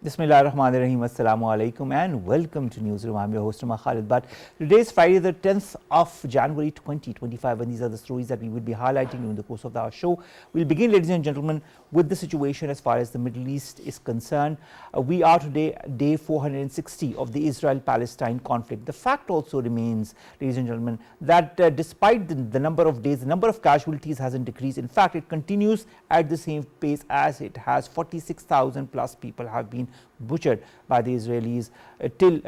Bismillahirrahmanirrahim. Assalamu alaikum and welcome to Newsroom. I'm your host Omar Khalid. But today is Friday the 10th of January 2025 and these are the stories that we will be highlighting during the course of our show. We'll begin, ladies and gentlemen, with the situation as far as the Middle East is concerned. We are today day 460 of the Israel-Palestine conflict. The fact also remains, ladies and gentlemen, that despite the number of days, the number of casualties hasn't decreased. In fact, it continues at the same pace as it has. 46,000 plus people have been butchered by the Israelis till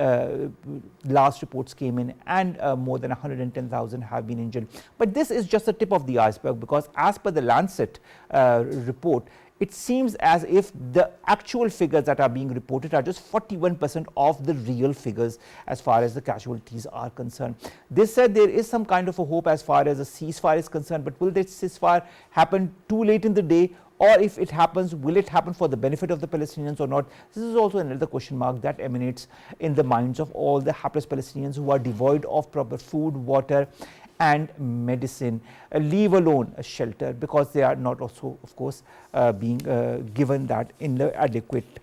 last reports came in, and more than 110,000 have been injured. But this is just the tip of the iceberg, because as per the Lancet report, it seems as if the actual figures that are being reported are just 41% of the real figures as far as the casualties are concerned. They said there is some kind of a hope as far as a ceasefire is concerned, but will this ceasefire happen too late in the day? Or if it happens, will it happen for the benefit of the Palestinians or not? This is also another question mark that emanates in the minds of all the hapless Palestinians who are devoid of proper food, water and medicine, leave alone a shelter, because they are not also, of course, being given that in the adequate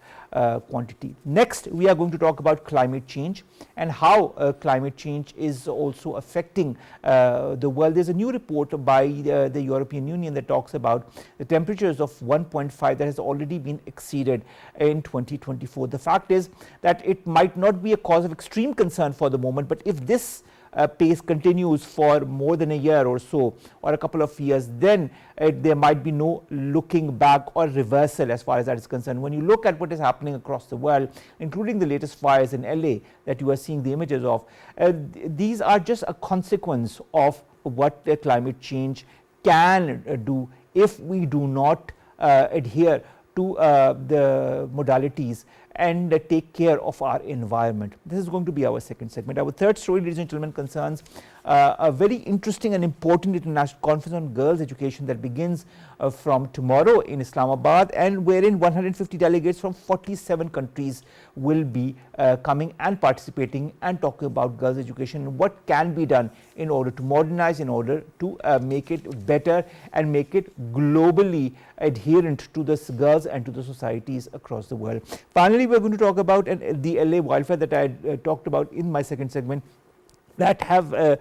quantity. Next, we are going to talk about climate change and how climate change is also affecting the world. There's a new report by the European Union that talks about the temperatures of 1.5 that has already been exceeded in 2024. The fact is that it might not be a cause of extreme concern for the moment, but if this pace continues for more than a year or so, or a couple of years, then there might be no looking back or reversal as far as that is concerned. When you look at what is happening across the world, including the latest fires in LA that you are seeing the images of, these are just a consequence of what climate change can do if we do not adhere to the modalities and take care of our environment. This is going to be our second segment. Our third story, ladies and gentlemen, concerns a very interesting and important international conference on girls' education that begins from tomorrow in Islamabad, and wherein 150 delegates from 47 countries will be coming and participating and talking about girls' education and what can be done in order to modernize, in order to make it better and make it globally adherent to the girls and to the societies across the world. Finally, we are going to talk about the LA wildfire that I talked about in my second segment, that have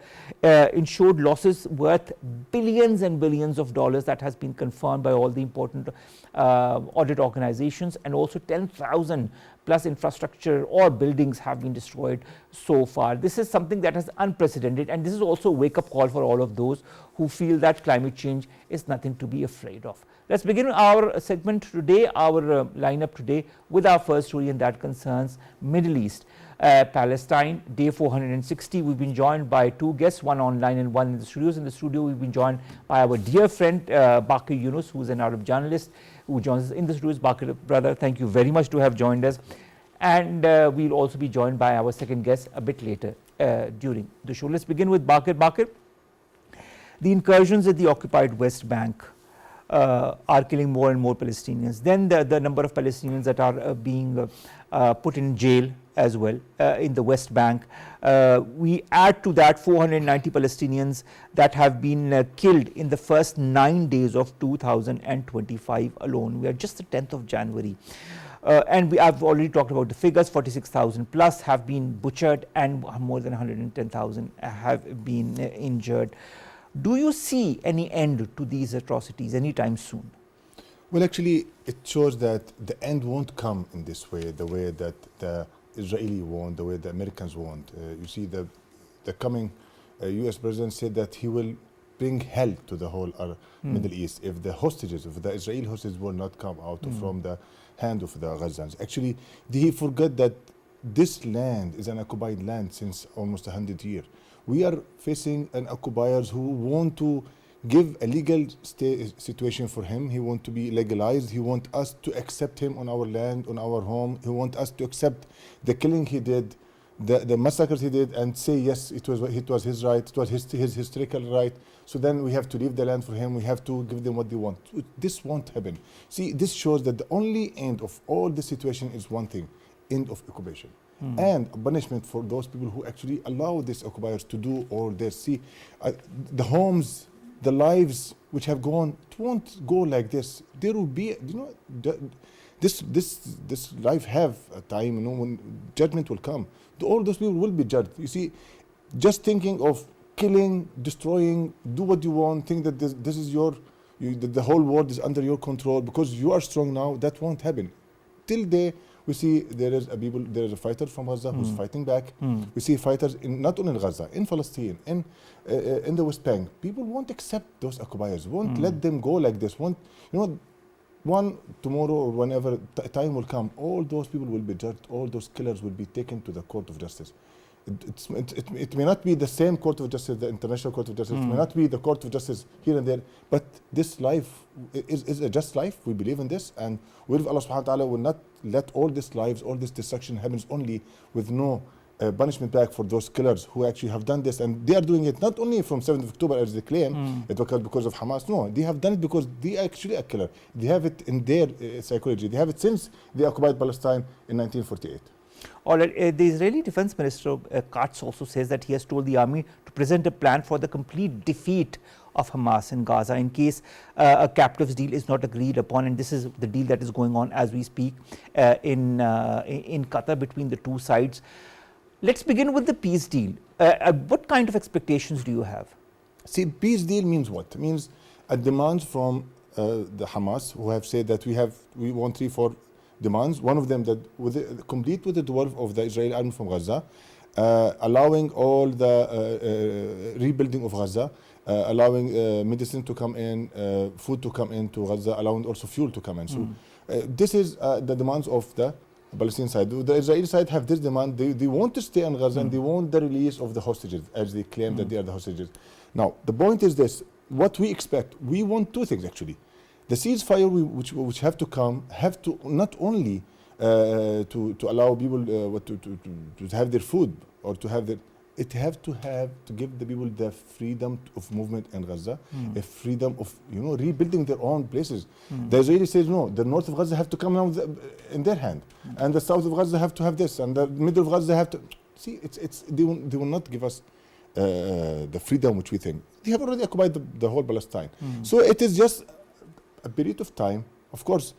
ensured losses worth billions and billions of dollars. That has been confirmed by all the important audit organizations, and also 10,000 plus infrastructure or buildings have been destroyed so far. This is something that is unprecedented, and this is also a wake-up call for all of those who feel that climate change is nothing to be afraid of. Let's begin our segment today, our lineup today, with our first story, and that concerns Middle East. Palestine, day 460. We've been joined by two guests, one online and one in the studios. In the studio, we've been joined by our dear friend Bakir Younas, who is an Arab journalist who joins us in the studios. Bakir, brother, thank you very much to have joined us. And we'll also be joined by our second guest a bit later during the show. Let's begin with Bakir. Bakir, the incursions at the occupied West Bank are killing more and more Palestinians. Then the number of Palestinians that are being put in jail as well in the West Bank. We add to that 490 Palestinians that have been killed in the first 9 days of 2025 alone. We are just the 10th of January. And I've already talked about the figures. 46,000 plus have been butchered and more than 110,000 have been injured. Do you see any end to these atrocities anytime soon? Well, actually, it shows that the end won't come in this way, the way that the Israeli want, the way the Americans want. You see, the coming US president said that he will bring help to the whole Middle East if the hostages, if the Israeli hostages will not come out from the hand of the Gazans. Actually, he forgot that this land is an occupied land since almost 100 years. We are facing an occupiers who want to give a legal situation for him. He want to be legalized. He want us to accept him on our land, on our home. He want us to accept the killing he did, the massacres he did, and say yes, it was his right, it was his historical right. So then we have to leave the land for him. We have to give them what they want. This won't happen. See, this shows that the only end of all the situation is one thing: end of occupation. And a punishment for those people who actually allow these occupiers to do all this. See, the homes the lives which have gone, it won't go like this. There will be, this life have a time, when judgment will come. All those people will be judged. You see, just thinking of killing, destroying, do what you want, think that this is that the whole world is under your control because you are strong now, that won't happen. Till we see there is a fighter from Gaza who's fighting back. We see fighters not only in Gaza, in Palestine, in the West Bank. People won't accept those occupiers, won't let them go like this. Tomorrow or whenever time will come, all those people will be judged, all those killers will be taken to the court of justice. It may not be the same court of justice, the International Court of Justice, it may not be the court of justice here and there, but this life is a just life. We believe in this, and we believe Allah subhanahu wa ta'ala will not let all these lives, all this destruction happens only with no punishment back for those killers who actually have done this. And they are doing it not only from 7th of October as they claim, it was because of Hamas. No, they have done it because they are actually a killer. They have it in their psychology. They have it since they occupied Palestine in 1948. All right, the Israeli Defense Minister Katz also says that he has told the army to present a plan for the complete defeat of Hamas in Gaza in case a captives deal is not agreed upon, and this is the deal that is going on as we speak in Qatar between the two sides. Let's begin with the peace deal. What kind of expectations do you have? See, peace deal means what? It means a demand from the Hamas, who have said that we want 3-4 demands. One of them that complete withdrawal of the Israeli army from Gaza, allowing all the rebuilding of Gaza, allowing medicine to come in, food to come into Gaza, allowing also fuel to come in. So this is the demands of the Palestinian side. The Israeli side have this demand. They want to stay in Gaza and they want the release of the hostages, as they claim that they are the hostages. Now, the point is this: what we expect, we want two things actually. The ceasefire which have to come have to not only to allow people to have their food or to have their, it have to give the people the freedom of movement in Gaza, a freedom of rebuilding their own places. The Israeli says no, the north of Gaza have to come now in their hand, and the south of Gaza have to have this, and the middle of Gaza have to see. They will not give us the freedom which we think. They have already occupied the whole Palestine, so it is just a period of time. Of course,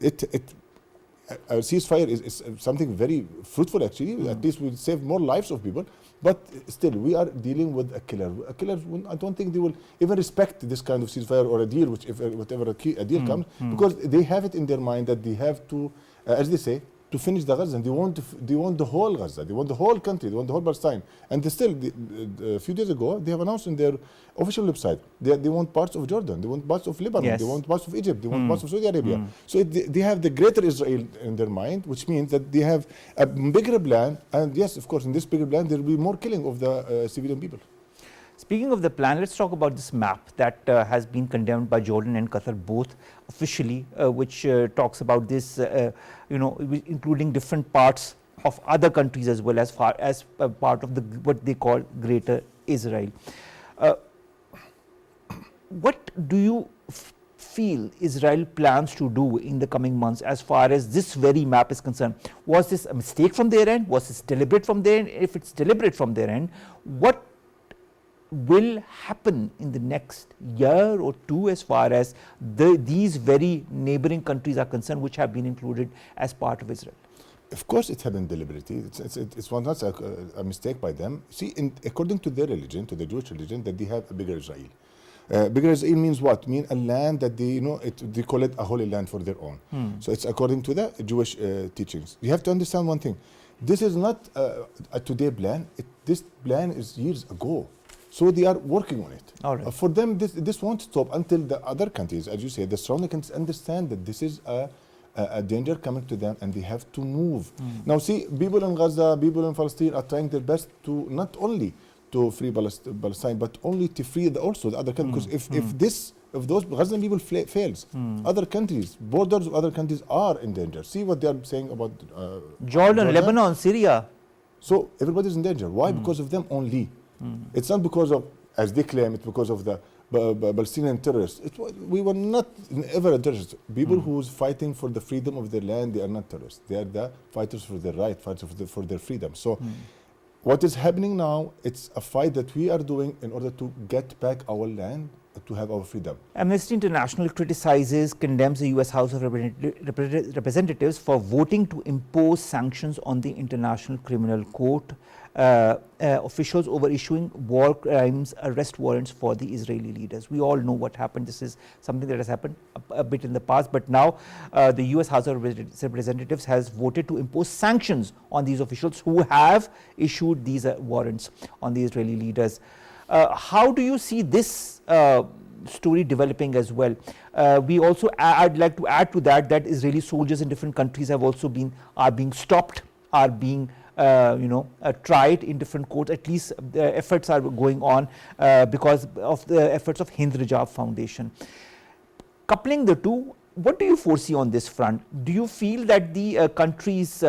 a ceasefire is something very fruitful actually. At least will save more lives of people. But still, we are dealing with a killer. A killer, I don't think they will even respect this kind of ceasefire or a deal, whatever a deal comes, because they have it in their mind that they have to, as they say, to finish the Gaza. And they want the whole Gaza. They want the whole country. They want the whole Palestine. And a few days ago, they have announced in their official website they want parts of Jordan. They want parts of Lebanon. Yes. They want parts of Egypt. They want parts of Saudi Arabia. So they have the greater Israel in their mind, which means that they have a bigger plan. And yes, of course, in this bigger plan, there will be more killing of the civilian people. Speaking of the plan, let's talk about this map that has been condemned by Jordan and Qatar both officially, which talks about this, including different parts of other countries as well as far as part of what they call Greater Israel. What do you feel Israel plans to do in the coming months as far as this very map is concerned? Was this a mistake from their end? Was this deliberate from their end? If it's deliberate from their end, what will happen in the next year or two as far as these very neighboring countries are concerned, which have been included as part of Israel? Of course, it happened deliberately. It's not a mistake by them. See, according to their religion, to the Jewish religion, that they have a bigger Israel. Bigger Israel means what? Mean a land that they call it a holy land for their own. So it's according to the Jewish teachings. You have to understand one thing. This is not a today plan. This plan is years ago. So they are working on it. All right. For them, this won't stop until the other countries, as you say, the surrounding countries understand that this is a danger coming to them and they have to move. Now see, people in Gaza, people in Palestine are trying their best to not only to free Palestine, but only to free also the other countries. Because if those Gazan people fails, other countries, borders of other countries are in danger. See what they are saying about Jordan, Lebanon, Syria. So everybody's in danger. Why? Because of them only. It's not because of, as they claim, it's because of the Palestinian terrorists. We were not ever a terrorist. People who's fighting for the freedom of their land, they are not terrorists. They are the fighters for their right, fighters for their freedom. So what is happening now, it's a fight that we are doing in order to get back our land to have our freedom. Amnesty International criticizes, condemns the US House of Representatives for voting to impose sanctions on the International Criminal Court officials over issuing war crimes arrest warrants for the Israeli leaders. We all know what happened. This is something that has happened a bit in the past, but now the US House of Representatives has voted to impose sanctions on these officials who have issued these warrants on the Israeli leaders. How do you see this story developing as well? We also, I'd like to add to that, that Israeli soldiers in different countries have also are being stopped, are being tried in different courts. At least the efforts are going on because of the efforts of Hind Rajab Foundation. Coupling the two, what do you foresee on this front? Do you feel that the countries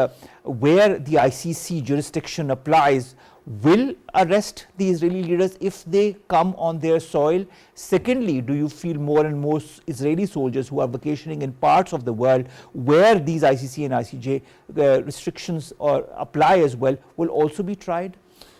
where the ICC jurisdiction applies will arrest the Israeli leaders if they come on their soil? Secondly, do you feel more and more Israeli soldiers who are vacationing in parts of the world where these ICC and ICJ restrictions apply as well will also be tried?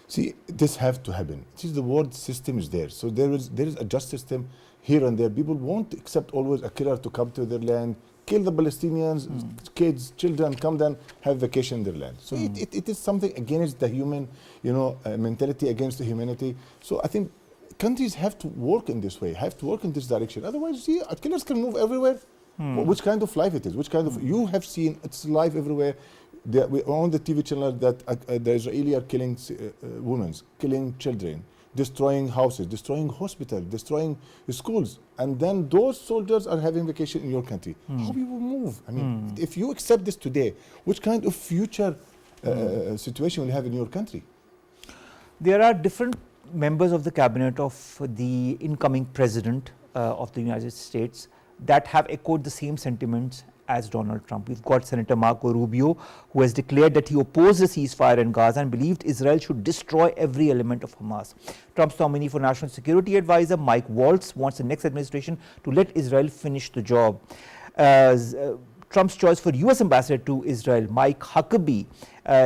See, this have to happen. See, the world system is there. So there is a just system here and there. People won't accept always a killer to come to their land, kill the Palestinians, kids, children, come down, have vacation in their land. So it is something against the human, mentality, against the humanity. So I think countries have to work in this way, have to work in this direction. Otherwise, see, killers can move everywhere. Which kind of life it is? Which kind of, you have seen, it's life everywhere. We on the TV channel that the Israeli are killing women, killing children, destroying houses, destroying hospitals, destroying schools, and then those soldiers are having vacation in your country. How you will move? I mean, if you accept this today, which kind of future situation will you have in your country? There are different members of the cabinet of the incoming president of the United States that have echoed the same sentiments as Donald Trump. We've got Senator Marco Rubio, who has declared that he opposed the ceasefire in Gaza and believed Israel should destroy every element of Hamas. Trump's nominee for National Security Advisor, Mike Waltz, wants the next administration to let Israel finish the job. Trump's choice for US Ambassador to Israel, Mike Huckabee,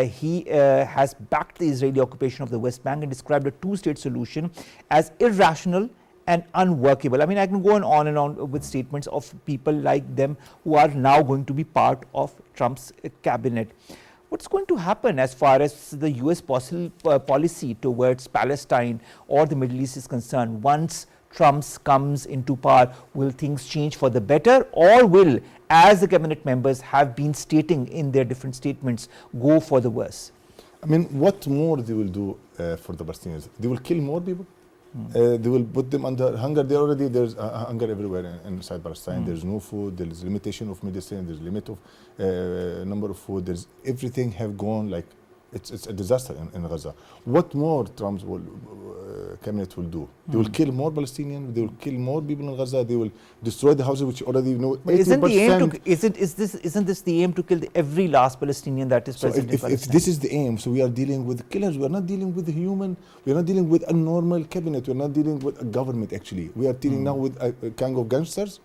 he has backed the Israeli occupation of the West Bank and described a two-state solution as irrational and unworkable. I mean, I can go on and on with statements of people like them who are now going to be part of Trump's cabinet. What's going to happen as far as the US policy towards Palestine or the Middle East is concerned once Trump comes into power? Will things change for the better, or will, as the cabinet members have been stating in their different statements, go for the worse? I mean, what more they will do for the Palestinians? They will kill more people. They will put them under hunger. There's hunger everywhere inside Palestine. There's no food. There's limitation of medicine. There's limit of number of food. There's everything have gone like it's a disaster in Gaza. What more Trump's cabinet will do? They will kill more Palestinians. They will kill more people in Gaza. They will destroy the houses, which already know. But isn't the aim to, isn't this the aim to kill every last Palestinian that is present in Palestine? If this is the aim, so we are dealing with killers. We are not dealing with the human. We are not dealing with a normal cabinet. We are not dealing with a government. Actually, we are dealing now with a gang of gangsters.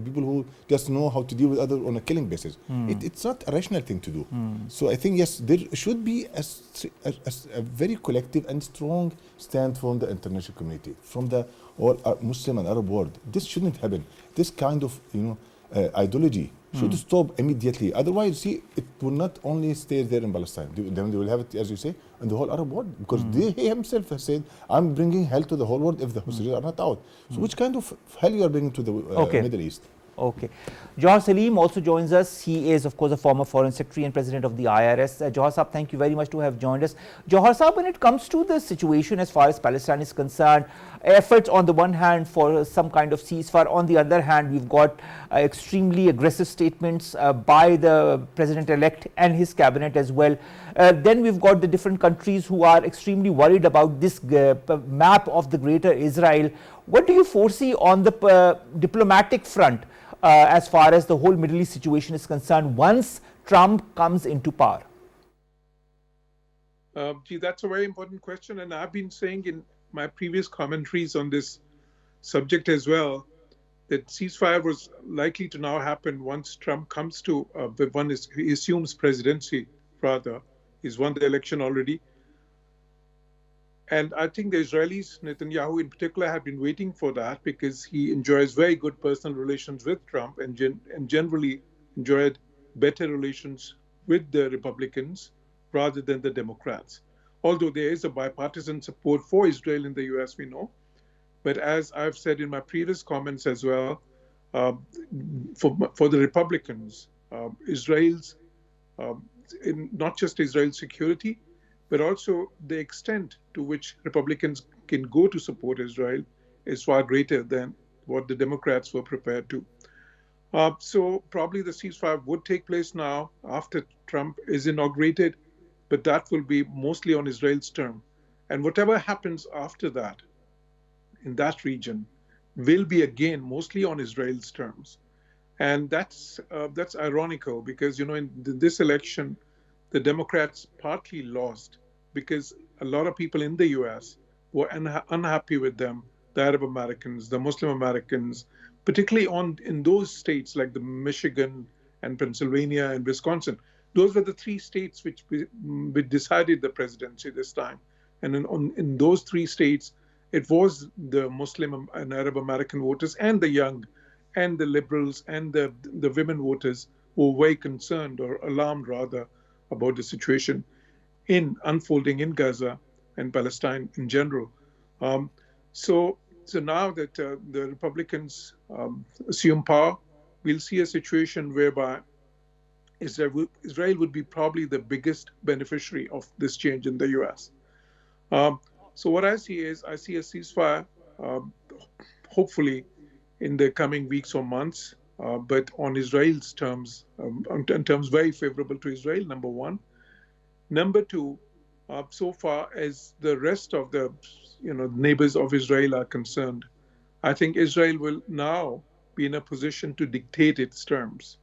People who just know how to deal with others on a killing basis. It's not a rational thing to do. So I think, yes, there should be a very collective and strong stand from the international community, from the all Muslim and Arab world. This shouldn't happen. This kind of ideology should stop immediately. Otherwise, see, it will not only stay there in Palestine. Then they will have it, as you say, in the whole Arab world, because he himself has said, "I'm bringing hell to the whole world if the hostages are not out." So, which kind of hell you are bringing to the Middle East? Okay. Jauhar Saleem also joins us. He is, of course, a former Foreign Secretary and President of the IRS. Jauhar Saab, thank you very much to have joined us. Jauhar Saab, when it comes to the situation as far as Palestine is concerned, efforts on the one hand for some kind of ceasefire, on the other hand, we've got extremely aggressive statements by the President-elect and his cabinet as well. Then we've got the different countries who are extremely worried about this map of the greater Israel. What do you foresee on the diplomatic front as far as the whole Middle East situation is concerned once Trump comes into power? Gee, that's a very important question. And I've been saying in my previous commentaries on this subject as well, that ceasefire was likely to now happen once Trump comes to, he assumes presidency, rather. He's won the election already. And I think the Israelis, Netanyahu in particular, have been waiting for that because he enjoys very good personal relations with Trump and generally enjoyed better relations with the Republicans rather than the Democrats. Although there is a bipartisan support for Israel in the US, we know. But as I've said in my previous comments as well, uh, for the Republicans, Israel's, not just Israel's security, but also the extent to which Republicans can go to support Israel is far greater than what the Democrats were prepared to. So probably the ceasefire would take place now after Trump is inaugurated, but that will be mostly on Israel's term. And whatever happens after that in that region will be again mostly on Israel's terms. And that's ironical because, you know, in this election, the Democrats partly lost because a lot of people in the US were unhappy with them, the Arab Americans, the Muslim Americans, particularly in those states like the Michigan and Pennsylvania and Wisconsin. Those were the three states which decided the presidency this time. And in those three states, it was the Muslim and Arab American voters and the young and the liberals and the women voters who were very concerned or alarmed rather about the situation unfolding in Gaza and Palestine in general. So now that the Republicans assume power, we'll see a situation whereby Israel would be probably the biggest beneficiary of this change in the US. So what I see is a ceasefire, hopefully in the coming weeks or months, but on Israel's terms, in terms very favorable to Israel, number one. Number two, so far as the rest of the neighbors of Israel are concerned, I think Israel will now be in a position to dictate its terms.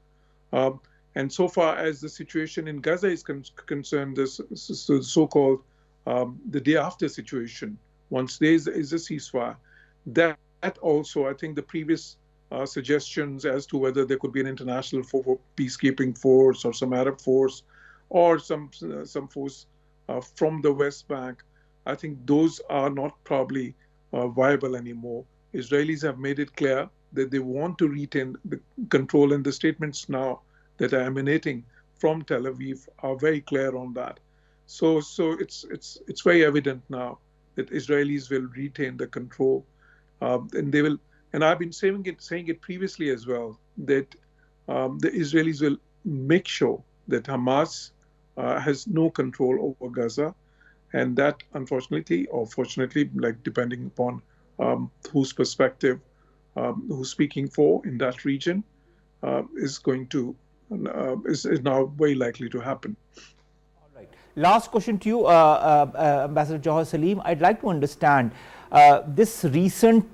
And so far as the situation in Gaza is concerned, this so-called the day after situation, once there is a ceasefire, that also, I think the previous suggestions as to whether there could be an international peacekeeping force or some Arab force or some force from the West Bank, I think those are not probably viable anymore. Israelis have made it clear that they want to retain the control, and the statements now that are emanating from Tel Aviv are very clear on that. So it's very evident now that Israelis will retain the control, and they will. And I've been saying it previously as well, that the Israelis will make sure that Hamas has no control over Gaza, and that unfortunately or fortunately, like depending upon whose perspective, who's speaking for in that region, is now very likely to happen. Last question to you, Ambassador Jauhar. Saleem, I'd like to understand this recent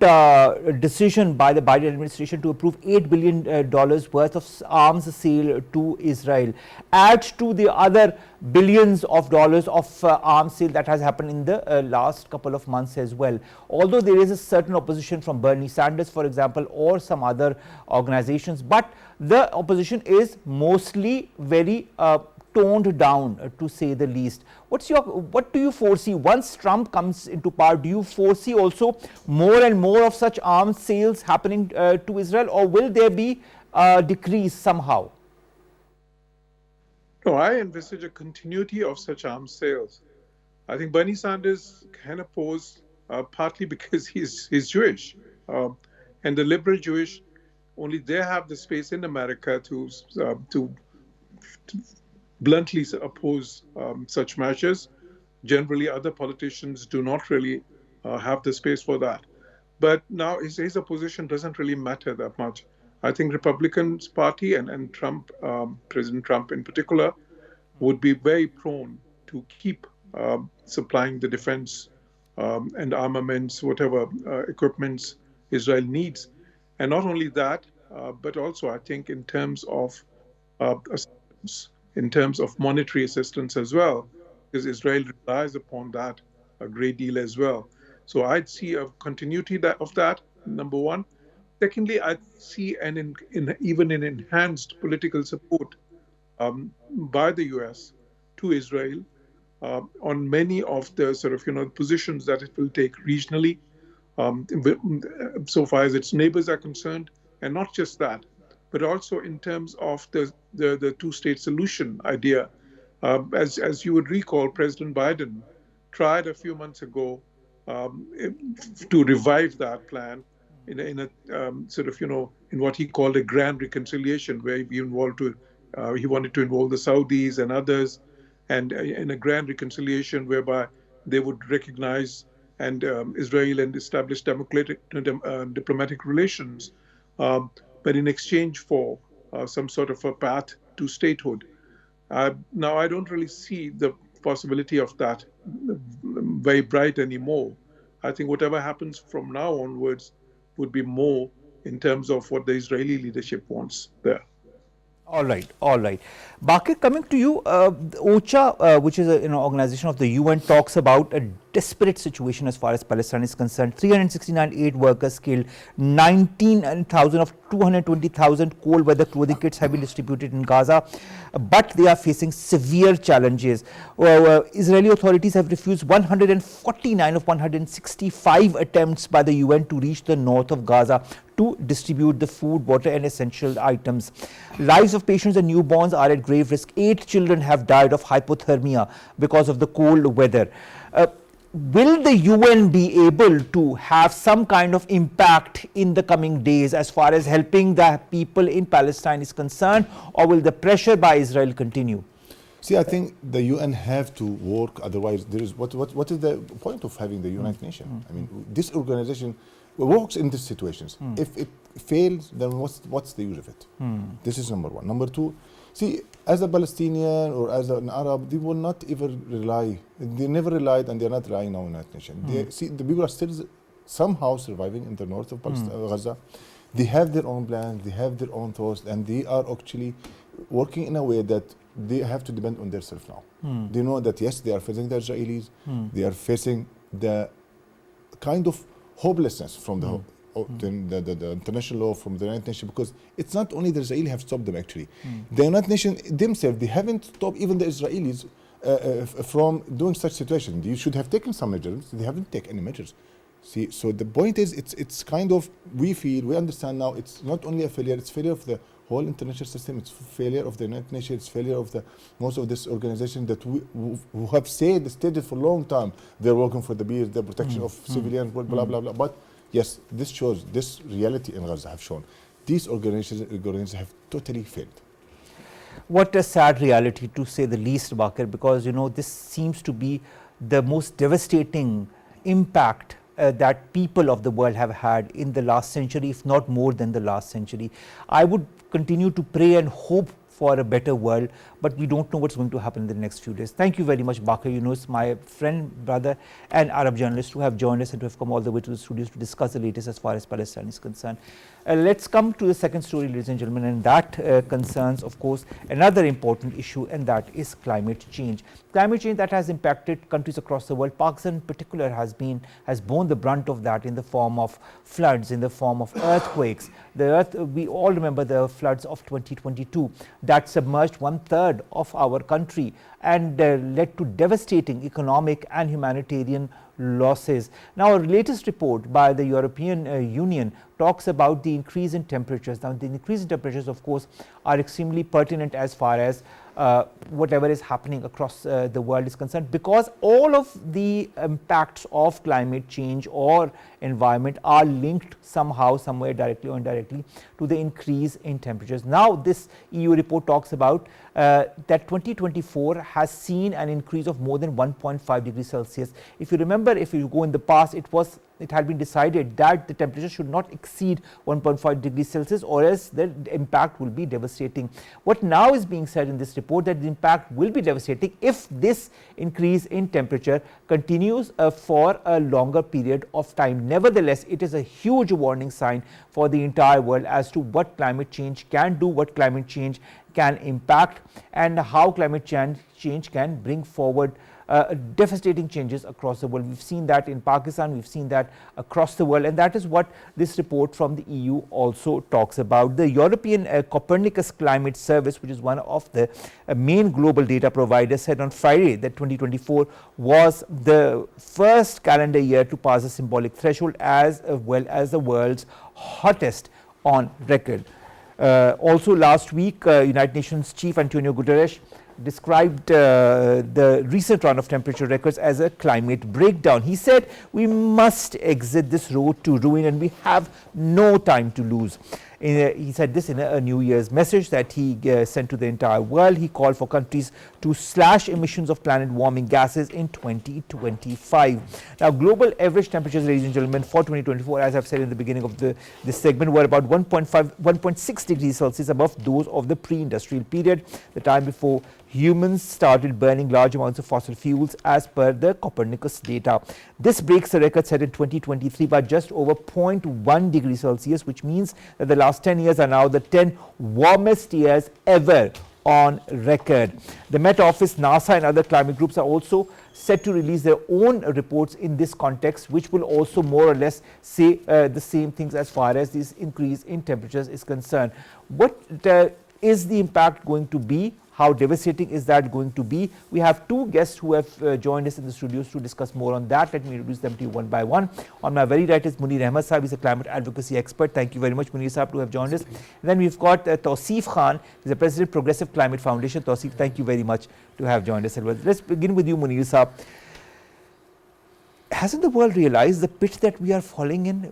decision by the Biden administration to approve $8 billion worth of arms sale to Israel adds to the other billions of dollars of arms sale that has happened in the last couple of months as well. Although there is a certain opposition from Bernie Sanders, for example, or some other organizations, but the opposition is mostly very toned down, to say the least. What do you foresee once Trump comes into power? Do you foresee also more and more of such arms sales happening to Israel, or will there be a decrease somehow? No, I envisage a continuity of such arms sales. I think Bernie Sanders can oppose partly because he's Jewish, and the liberal Jewish only they have the space in America to bluntly oppose such measures. Generally, other politicians do not really have the space for that. But now his opposition doesn't really matter that much. I think Republicans Party and Trump, President Trump in particular, would be very prone to keep supplying the defense and armaments, whatever equipments Israel needs. And not only that, but also I think in terms of monetary assistance as well, because Israel relies upon that a great deal as well. So I'd see a continuity of that, number one. Secondly, I'd see even an enhanced political support by the US to Israel on many of the sort of, positions that it will take regionally, so far as its neighbors are concerned, and not just that, but also in terms of the two-state solution idea. As you would recall, President Biden tried a few months ago um, to revive that plan in a sort of, in what he called a grand reconciliation, where he wanted to involve the Saudis and others, and in a grand reconciliation whereby they would recognize and Israel and establish diplomatic relations, but in exchange for some sort of a path to statehood. Now, I don't really see the possibility of that very bright anymore. I think whatever happens from now onwards would be more in terms of what the Israeli leadership wants there. All right, all right. Bakir, coming to you, OCHA, which is an organization of the UN, talks about a desperate situation as far as Palestine is concerned. 369 aid workers killed, 19,000 of 220,000 cold weather clothing kits have been distributed in Gaza, but they are facing severe challenges. Israeli authorities have refused 149 of 165 attempts by the UN to reach the north of Gaza to distribute the food, water and essential items. Lives of patients and newborns are at grave risk. 8 children have died of hypothermia because of the cold weather. Will the UN be able to have some kind of impact in the coming days as far as helping the people in Palestine is concerned, or will the pressure by Israel continue? See, I think the UN have to work, otherwise there is, what is the point of having the United Nations? I mean, this organization works in these situations. If it fails, then what's the use of it? This is number one. Number two, see, as a Palestinian or as an Arab, they will not ever rely, they never relied and they're not relying on the United Nations. See, the people are still somehow surviving in the north of Gaza. They have their own plans, they have their own thoughts, and they are actually working in a way that they have to depend on themselves now. They know that, yes, they are facing the Israelis, they are facing the kind of hopelessness from the international law, from the United Nations, because it's not only the Israelis have stopped them actually. The United Nations themselves, they haven't stopped even the Israelis from doing such situations. They should have taken some measures. They haven't taken any measures. See, so the point is, it's kind of, we understand now, it's not only a failure, it's failure of the whole international system, it's failure of the United Nations, it's failure of the most of this organization that who have stated for a long time they're working for the peace, the protection of civilians, blah, blah, blah. But yes, this shows, this reality in Gaza have shown, these organizations have totally failed. What a sad reality, to say the least, Bakir, because this seems to be the most devastating impact that people of the world have had in the last century, if not more than the last century. I would continue to pray and hope for a better world, but we don't know what's going to happen in the next few days. Thank you very much, Bakir Younas, my friend, brother and Arab journalist, who have joined us and who have come all the way to the studios to discuss the latest as far as Palestine is concerned. Let's come to the second story, ladies and gentlemen, and that concerns, of course, another important issue, and that is climate change. Climate change that has impacted countries across the world. Pakistan in particular has borne the brunt of that in the form of floods, in the form of earthquakes. We all remember the floods of 2022 that submerged 1/3 of our country and led to devastating economic and humanitarian losses. Now, a latest report by the European Union talks about the increase in temperatures. Now, the increase in temperatures, of course, are extremely pertinent as far as whatever is happening across the world is concerned, because all of the impacts of climate change or environment are linked somehow, somewhere, directly or indirectly, to the increase in temperatures. Now, this EU report talks about that 2024 has seen an increase of more than 1.5 degrees Celsius. If you remember, if you go in the past, it had been decided that the temperature should not exceed 1.5 degrees Celsius, or else the impact will be devastating. What now is being said in this report, that the impact will be devastating if this increase in temperature continues for a longer period of time. Nevertheless, it is a huge warning sign for the entire world as to what climate change can do, what climate change can impact and how climate change can bring forward devastating changes across the world. We've seen that in Pakistan, we've seen that across the world, and that is what this report from the EU also talks about. The European Copernicus Climate Service, which is one of the main global data providers, said on Friday that 2024 was the first calendar year to pass a symbolic threshold as well as the world's hottest on record. Also last week, United Nations Chief Antonio Guterres described the recent run of temperature records as a climate breakdown. He said we must exit this road to ruin and we have no time to lose. He said this in a New Year's message that he sent to the entire world. He called for countries to slash emissions of planet warming gases in 2025. Now, global average temperatures, ladies and gentlemen, for 2024, as I've said in the beginning of this segment, were about 1.6 degrees Celsius above those of the pre-industrial period, the time before humans started burning large amounts of fossil fuels as per the Copernicus data. This breaks the record set in 2023 by just over 0.1 degrees Celsius, which means that the last 10 years are now the 10 warmest years ever on record. The Met Office, NASA and other climate groups are also set to release their own reports in this context, which will also more or less say the same things as far as this increase in temperatures is concerned. What is the impact going to be? How devastating is that going to be? We have two guests who have joined us in the studios to discuss more on that. Let me introduce them to you one by one. On my very right is Munir Ahmed Sahib. He's a climate advocacy expert. Thank you very much, Munir Sahib, to have joined us. And then we've got Tawseef Khan. He's the president of Progressive Climate Foundation. Tawseef, thank you very much to have joined us. Let's begin with you, Munir Sahib. Hasn't the world realized the pit that we are falling in?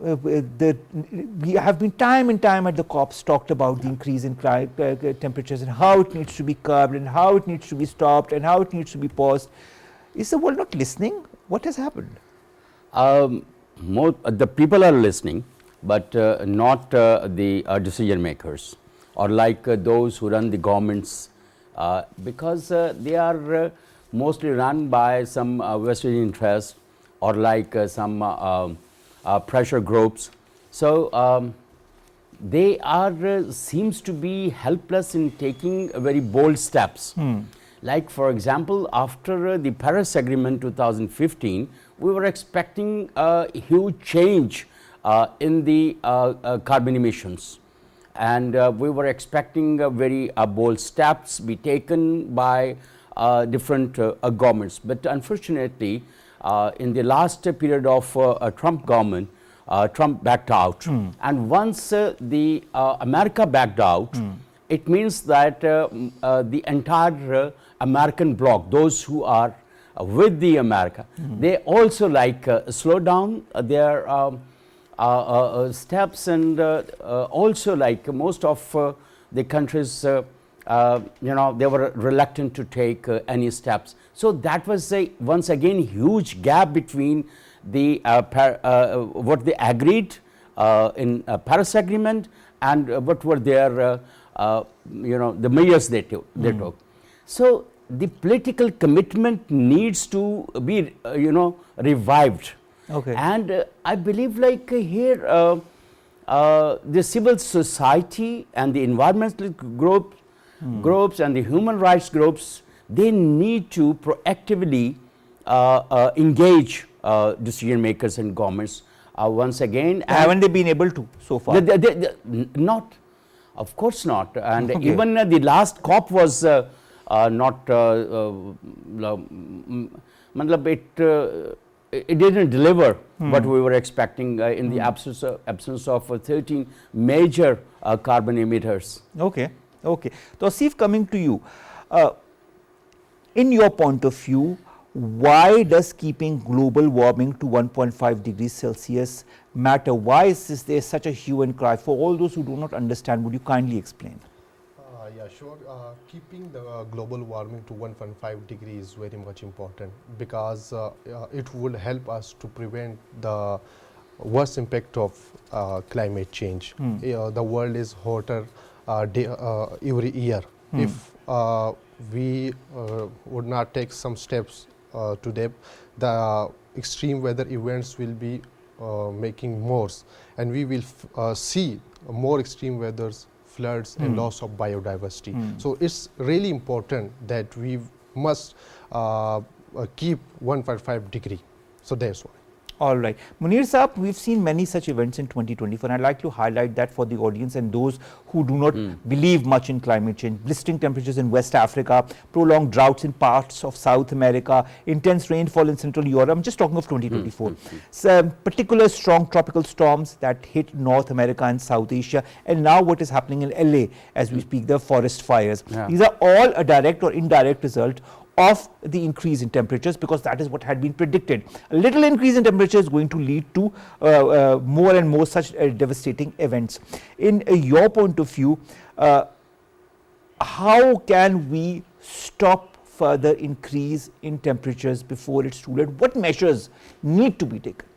We have been time and time at the COPs talked about the increase in temperatures and how it needs to be curbed and how it needs to be stopped and how it needs to be paused. Is the world not listening? What has happened? The people are listening, but not the decision makers or like those who run the governments, because they are mostly run by some vested interests or like some pressure groups. So they are seems to be helpless in taking very bold steps. Like for example, after the Paris Agreement 2015, we were expecting a huge change in the carbon emissions, and we were expecting very bold steps be taken by different governments. But unfortunately, in the last period of Trump government, Trump backed out. And once the America backed out, it means that the entire American bloc, those who are with the America, they also like slow down their steps, and also like most of the countries, they were reluctant to take any steps. So that was a once again huge gap between the what they agreed in Paris Agreement and what were their the measures they took. So the political commitment needs to be revived. Okay. And I believe like here the civil society and the environmental groups and the human rights groups, they need to proactively engage decision makers and governments once again. Haven't they been able to so far? Not, of course not. And even the last COP was not, it didn't deliver what we were expecting in the absence of 13 major carbon emitters. Okay. Okay. Tawseef, coming to you, in your point of view, why does keeping global warming to 1.5 degrees Celsius matter? Why is there such a hue and cry? For all those who do not understand, would you kindly explain? Yeah, sure. Keeping the global warming to 1.5 degrees is very much important because it will help us to prevent the worst impact of climate change. The world is hotter every year. If we would not take some steps today, the extreme weather events will be making more, and we will see more extreme weathers floods and loss of biodiversity. So it's really important that we must keep 1.5 degree. So that's why. All right. Munir Saab, we've seen many such events in 2024, and I'd like to highlight that for the audience and those who do not believe much in climate change. Blistering temperatures in West Africa, prolonged droughts in parts of South America, intense rainfall in Central Europe. I'm just talking of 2024. Some particular strong tropical storms that hit North America and South Asia, and now what is happening in LA as we speak, the forest fires. Yeah. These are all a direct or indirect result of the increase in temperatures, because that is what had been predicted. A little increase in temperature is going to lead to more and more such devastating events. In your point of view, how can we stop further increase in temperatures before it's too late? What measures need to be taken?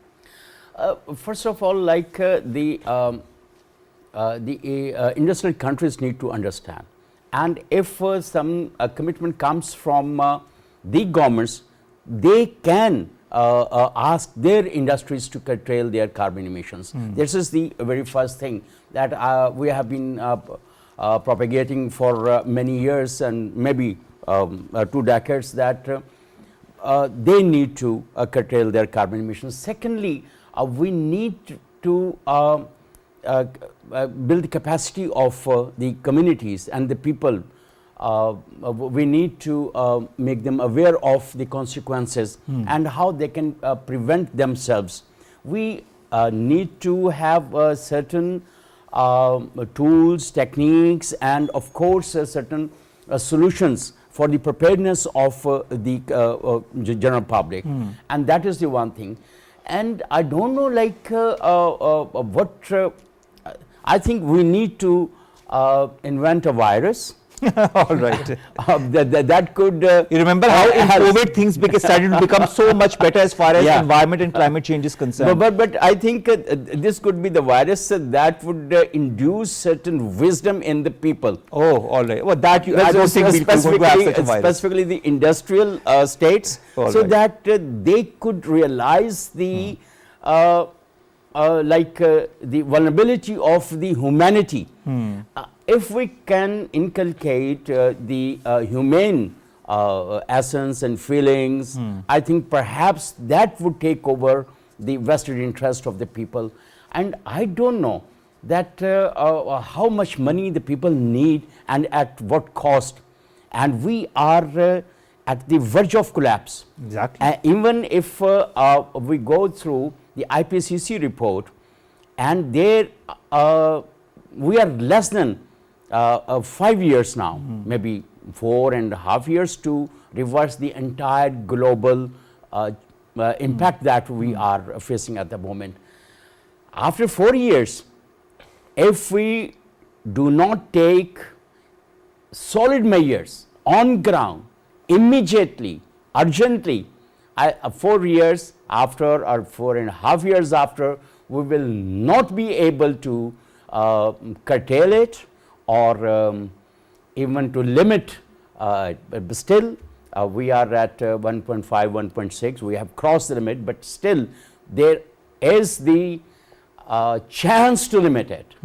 First of all, like the industrial countries need to understand. And if some commitment comes from the governments, they can ask their industries to curtail their carbon emissions. This is the very first thing that we have been propagating for many years and maybe 2 decades, that they need to curtail their carbon emissions. Secondly, we need to build the capacity of the communities and the people. We need to make them aware of the consequences and how they can prevent themselves. We need to have certain tools, techniques, and of course certain solutions for the preparedness of the general public, and that is the one thing. And I don't know, like what I think we need to invent a virus. All right. That could. You remember how in COVID things started to become so much better as far as environment and climate change is concerned. But I think this could be the virus that would induce certain wisdom in the people. Oh, all right. Well, that I don't think we're going to have such a virus. Specifically the industrial states, so that they could realize the the vulnerability of the humanity. If we can inculcate the humane essence and feelings, I think perhaps that would take over the vested interest of the people. And I don't know that how much money the people need and at what cost. And we are at the verge of collapse. Exactly. Even if we go through the IPCC report, and there we are less than 5 years now, maybe 4.5 years to reverse the entire global impact that we are facing at the moment. After 4 years, if we do not take solid measures on ground immediately, urgently, 4 years after or 4.5 years after, we will not be able to curtail it or even to limit. But still, we are at 1.5, 1.6. We have crossed the limit, but still there is the chance to limit it.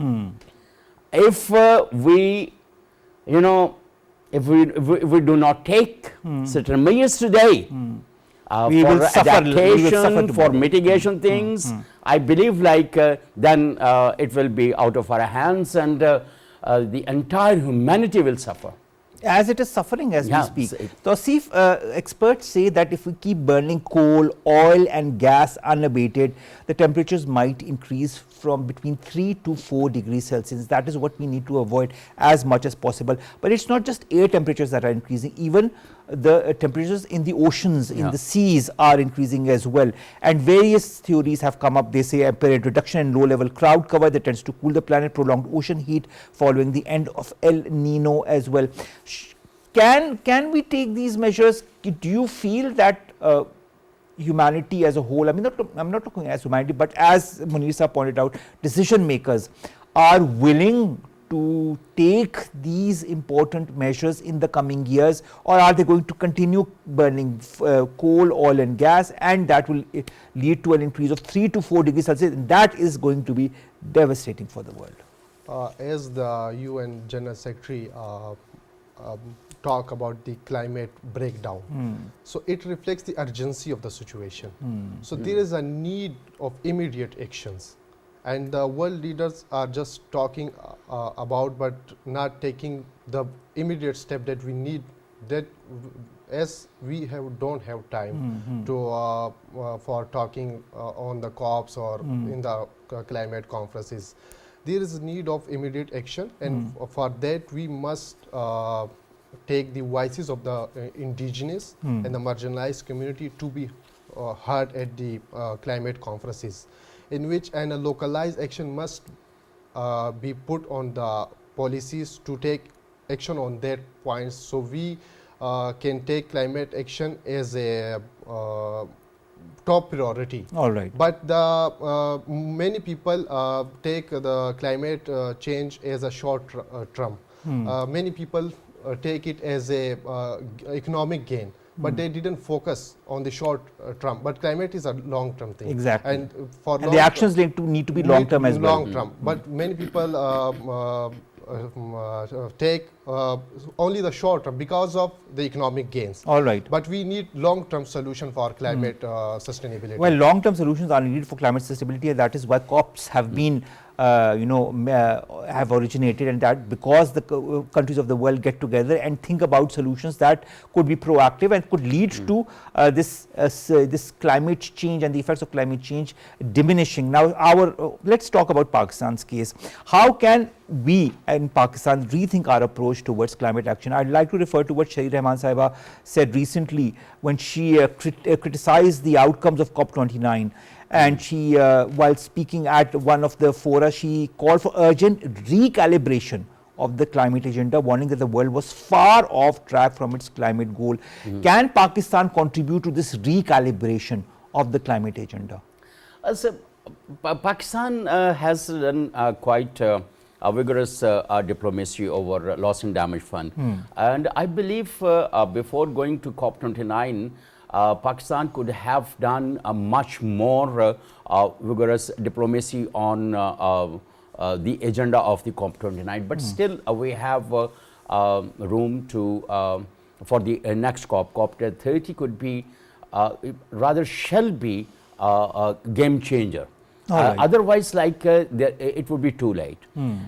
If we, if we do not take certain measures today for adaptation, for mitigation things, I believe then it will be out of our hands, and the entire humanity will suffer. As it is suffering as we speak. Tawseef, experts say that if we keep burning coal, oil and gas unabated, the temperatures might increase from between 3 to 4 degrees Celsius. That is what we need to avoid as much as possible. But it's not just air temperatures that are increasing, even the temperatures in the oceans, in the seas are increasing as well. And various theories have come up. They say a reduction in low-level cloud cover that tends to cool the planet, prolonged ocean heat following the end of El Nino as well. Can we take these measures? Do you feel that humanity as a whole, I'm not talking as humanity, but as Munir pointed out, decision makers are willing to take these important measures in the coming years, or are they going to continue burning coal, oil and gas, and that will lead to an increase of 3 to 4 degrees Celsius, and that is going to be devastating for the world? as the UN General Secretary talk about the climate breakdown, so it reflects the urgency of the situation. So there is a need of immediate actions, and the world leaders are just talking about, but not taking the immediate step that we need, that as we don't have time to for talking on the COPs or in the climate conferences. There is a need of immediate action, and for that we must take the voices of the indigenous and the marginalized community to be heard at the climate conferences, in which a localized action must be put on the policies to take action on their points, so we can take climate action as a top priority. All right. But the many people take the climate change as a short term. Many people take it as a economic gain, but they didn't focus on the short term. But climate is a long term thing. Exactly. And for And the actions need to be long term as well. Long term. But many people take only the short term because of the economic gains. All right. But we need long term solution for climate sustainability. Well, long term solutions are needed for climate sustainability, and that is why COPs have been have originated, and that because the countries of the world get together and think about solutions that could be proactive and could lead to this climate change and the effects of climate change diminishing. Now, let's talk about Pakistan's case. How can we in Pakistan rethink our approach towards climate action? I'd like to refer to what Syed Rehman Sahiba said recently when she criticized the outcomes of COP29. And she, while speaking at one of the fora, she called for urgent recalibration of the climate agenda, warning that the world was far off track from its climate goal. Can Pakistan contribute to this recalibration of the climate agenda? Pakistan has done quite a vigorous diplomacy over loss and damage fund. And I believe before going to COP29, Pakistan could have done a much more vigorous diplomacy on the agenda of the COP29. But still, we have room to for the next COP. COP30 could be, rather shall be, a game changer. Right. Otherwise, it would be too late.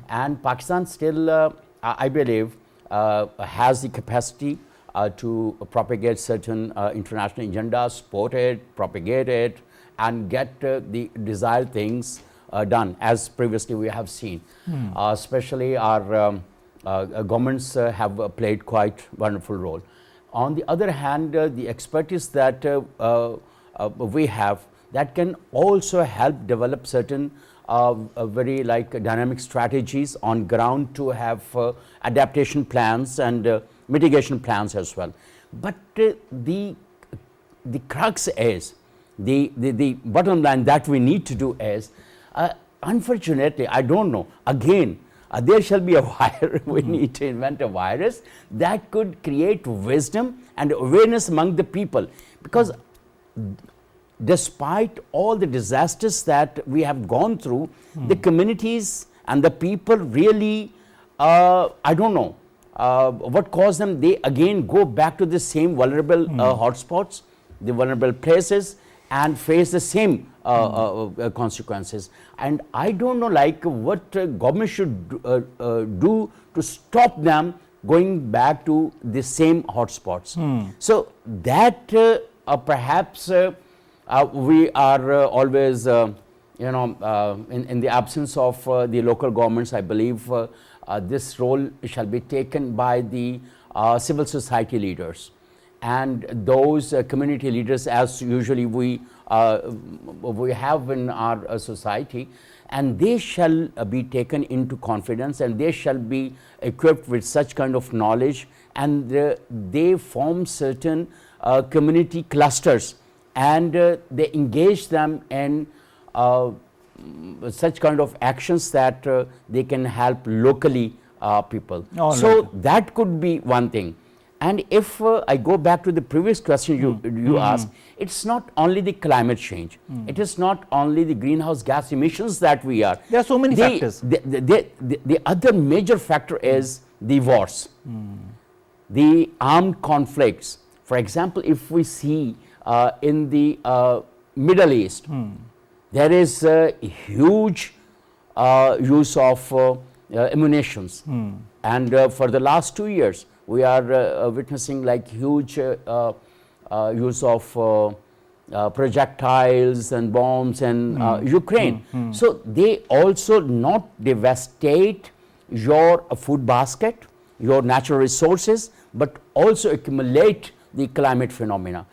And Pakistan still, I believe, has the capacity to propagate certain international agendas, support it, propagate it, and get the desired things done, as previously we have seen. Especially our governments have played quite wonderful role. On the other hand, the expertise that we have, that can also help develop certain very dynamic strategies on ground to have adaptation plans and mitigation plans as well. But the crux is, the bottom line that we need to do is, unfortunately, I don't know, again, there shall be a virus. We need to invent a virus that could create wisdom and awareness among the people, because despite all the disasters that we have gone through, the communities and the people really, I don't know what caused them. They again go back to the same vulnerable hotspots, the vulnerable places, and face the same consequences. And I don't know what government should do to stop them going back to the same hotspots. So that perhaps we are always, in the absence of the local governments, I believe this role shall be taken by the civil society leaders and those community leaders, as usually we have in our society, and they shall be taken into confidence, and they shall be equipped with such kind of knowledge, and they form certain community clusters, and they engage them in such kind of actions that they can help locally people. So that could be one thing. And if I go back to the previous question you asked, it's not only the climate change, it is not only the greenhouse gas emissions that we are. There are so many factors. The other major factor is the wars, the armed conflicts. For example, if we see in the Middle East, there is a huge use of ammunitions, and for the last 2 years we are witnessing like huge use of projectiles and bombs in Ukraine. So they also not devastate your food basket, your natural resources, but also accumulate the climate phenomena.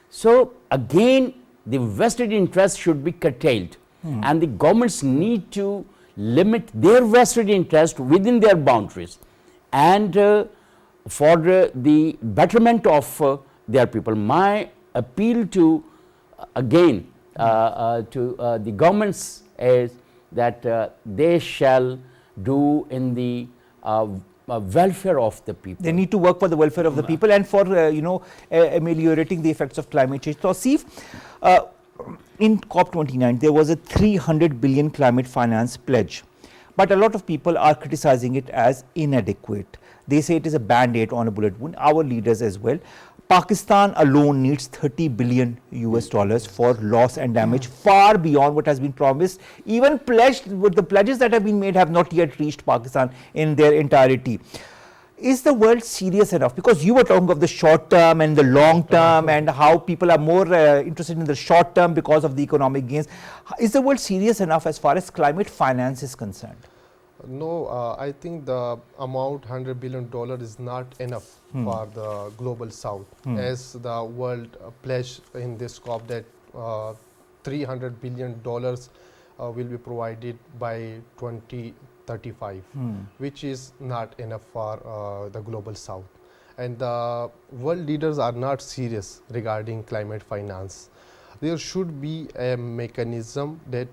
So again, the vested interest should be curtailed, and the governments need to limit their vested interest within their boundaries, and for the betterment of their people. My appeal to again to the governments is that they shall do in the welfare of the people. They need to work for the welfare of the people and for ameliorating the effects of climate change. Tawseef, in COP29 there was a 300 billion climate finance pledge, but a lot of people are criticizing it as inadequate. They say it is a band-aid on a bullet wound, our leaders as well. Pakistan alone needs 30 billion US dollars for loss and damage, far beyond what has been promised. Even pledged, with the pledges that have been made have not yet reached Pakistan in their entirety. Is the world serious enough? Because you were talking of the short term and the long term and how people are more interested in the short term because of the economic gains. Is the world serious enough as far as climate finance is concerned? No, I think the amount $100 billion is not enough for the global south, as the world pledged in this COP that $300 billion will be provided by 2035, which is not enough for the global south. And the world leaders are not serious regarding climate finance. There should be a mechanism that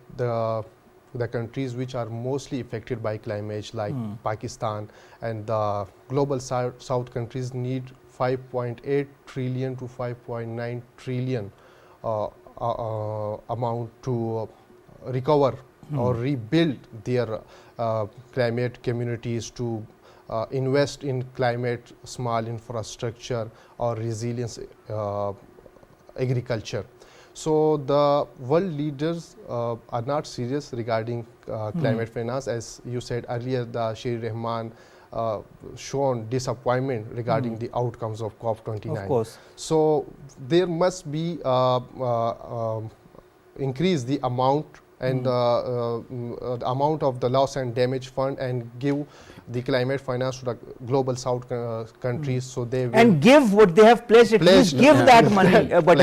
the countries which are mostly affected by climate, like Pakistan and the global south countries, need 5.8 trillion to 5.9 trillion amount to recover or rebuild their climate communities, to invest in climate small infrastructure or resilience agriculture. So the world leaders are not serious regarding climate finance. As you said earlier, the Syed Rehman shown disappointment regarding the outcomes of COP29. Of course. So there must be increase the amount and the amount of the loss and damage fund, and give the climate finance to the global south countries, so they will and give what they have pledged. At least give that money, what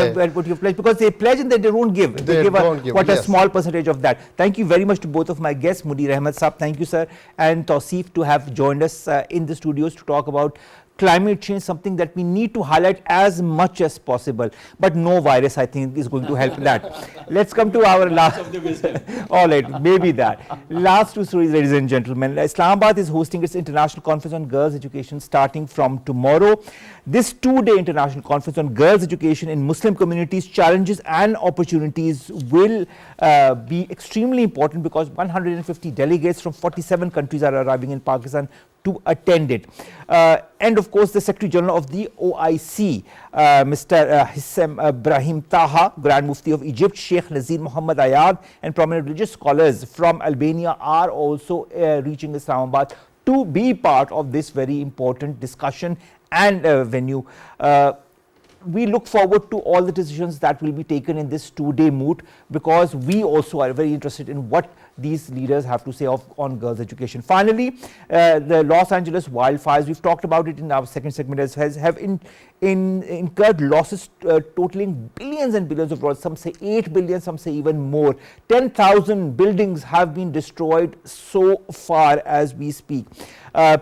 you pledged, because they pledge and they don't give. They give a small percentage of that. Thank you very much to both of my guests, Munir Ahmed Saab, thank you sir, and Tawseef, to have joined us in the studios to talk about climate change, something that we need to highlight as much as possible, but no virus I think is going to help that. Let's come to our last all right, maybe that last two stories, ladies and gentlemen. Islamabad is hosting its international conference on girls education starting from tomorrow. This two-day international conference on girls education in Muslim communities, challenges and opportunities, will be extremely important, because 150 delegates from 47 countries are arriving in Pakistan to attend it. And of course the Secretary General of the OIC, Mr. Hissam Ibrahim Taha, Grand Mufti of Egypt, Sheikh Nazir Muhammad Ayad, and prominent religious scholars from Albania are also reaching Islamabad to be part of this very important discussion and venue. We look forward to all the decisions that will be taken in this two-day moot, because we also are very interested in what these leaders have to say on girls' education. Finally, the Los Angeles wildfires, we've talked about it in our second segment, have incurred losses totaling billions billions and billions of dollars. Some say 8 billion, some say even more. 10,000 buildings have been destroyed so far as we speak.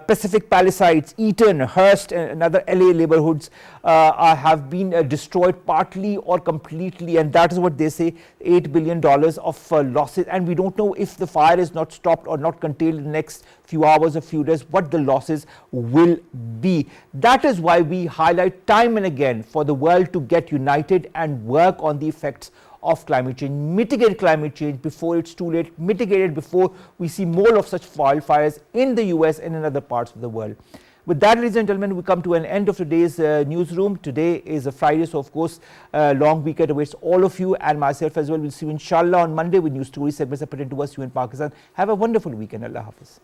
Pacific Palisades, Eaton, Hearst and other LA neighborhoods have been destroyed partly or completely, and that is what they say, $8 billion of losses. And we don't know if the fire is not stopped or not contained in the next few hours or few days, what the losses will be. That is why we highlight time and again for the world to get united and work on the effects of climate change, mitigate climate change before it's too late, mitigate it before we see more of such wildfires in the US and in other parts of the world. With that, ladies and gentlemen, we come to an end of today's newsroom. Today is a Friday, so of course, long weekend awaits all of you and myself as well. We'll see you inshallah on Monday with new stories segments that pertain to us, you in Pakistan. Have a wonderful weekend. Allah Hafiz.